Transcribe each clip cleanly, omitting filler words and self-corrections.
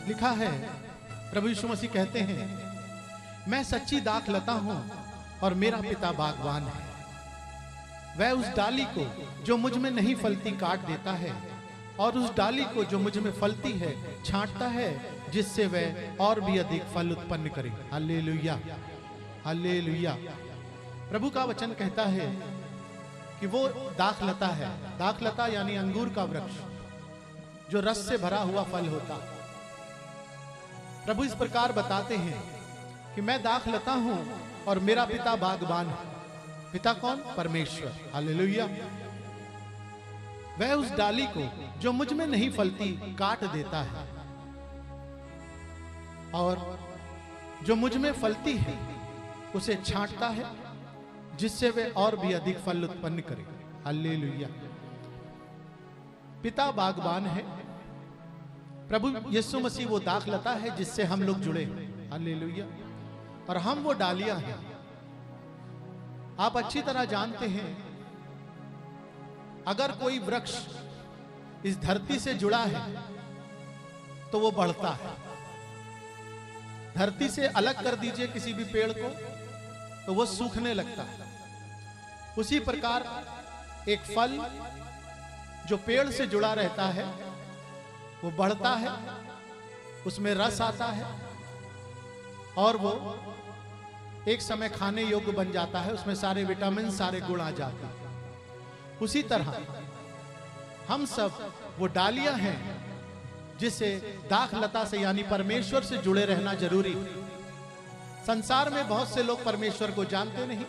लिखा है, प्रभु यीशु मसीह कहते हैं, मैं सच्ची दाखलता हूं और मेरा पिता बागवान है। वह उस डाली को जो मुझ में नहीं फलती काट देता है और उस डाली को जो मुझ में फलती है छांटता है, जिससे वह और भी अधिक फल उत्पन्न करे। Hallelujah, hallelujah. प्रभु का वचन कहता है कि वो दाखलता है। दाखलता यानी अंगूर का वृक्ष जो रस से भरा हुआ फल होता। प्रभु इस प्रकार बताते हैं कि मैं दाखलता हूं और मेरा पिता बागबान है। पिता कौन? परमेश्वर। हालेलुया। वह उस डाली को जो मुझ में नहीं फलती काट देता है और जो मुझ में फलती है उसे छांटता है, जिससे वे और भी अधिक फल उत्पन्न करे। हालेलुया। पिता बागबान है, प्रभु यीशु मसीह वो दाखलता है जिससे हम लोग जुड़े हैं। हालेलुया। और हम वो डालियां हैं। आप अच्छी तरह जानते हैं, अगर कोई वृक्ष इस धरती से जुड़ा है तो वो बढ़ता है। धरती से अलग कर दीजिए किसी भी पेड़ को तो वो सूखने लगता है। उसी प्रकार एक फल जो पेड़ से जुड़ा रहता है वो बढ़ता है, उसमें रस आता है और वो एक समय खाने योग्य बन जाता है। उसमें सारे विटामिन, सारे गुण आ जाते हैं। उसी तरह हम सब वो डालियां हैं जिसे दाखलता से यानी परमेश्वर से जुड़े रहना जरूरी है। संसार में बहुत से लोग परमेश्वर को जानते नहीं।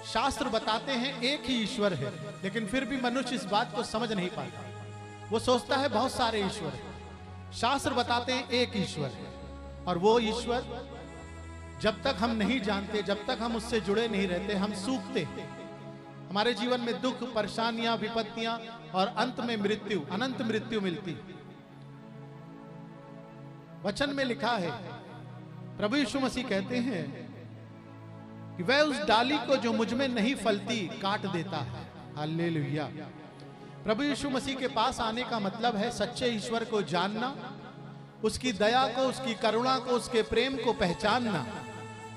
शास्त्र बताते हैं एक ही ईश्वर है, लेकिन फिर भी मनुष्य इस बात को समझ नहीं पाता। वो सोचता है बहुत सारे ईश्वर हैं। शास्त्र बताते हैं एक ईश्वर है, और वो ईश्वर जब तक हम नहीं जानते, जब तक हम उससे जुड़े नहीं रहते, हम सूखते हैं। हमारे जीवन में दुख, परेशानियां, विपत्तियां और अंत में मृत्यु, अनंत मृत्यु मिलती। वचन में लिखा है, प्रभु यीशु मसीह कहते हैं कि वह उस डाली को जो मुझ में नहीं फलती काट देता है। हालेलुया। प्रभु यीशु मसीह के पास आने का मतलब है सच्चे ईश्वर को जानना, उसकी दया को, उसकी करुणा को, उसके प्रेम को पहचानना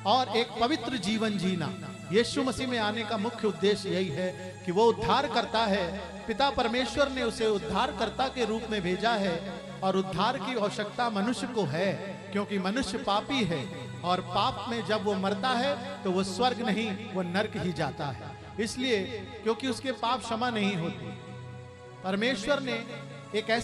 और एक पवित्र जीवन जीना। यीशु मसीह में आने का मुख्य उद्देश्य यही है कि वो उद्धार करता है। पिता परमेश्वर ने उसे उद्धारकर्ता के रूप में भेजा है और उद्धार की आवश्यकता मनुष्य को है, क्योंकि मनुष्य पापी है और पाप में जब वो मरता है तो वो स्वर्ग नहीं, वो नरक ही जाता है। इसलिए क्योंकि उसके पाप क्षमा नहीं होते। परमेश्वर ने एक ऐसे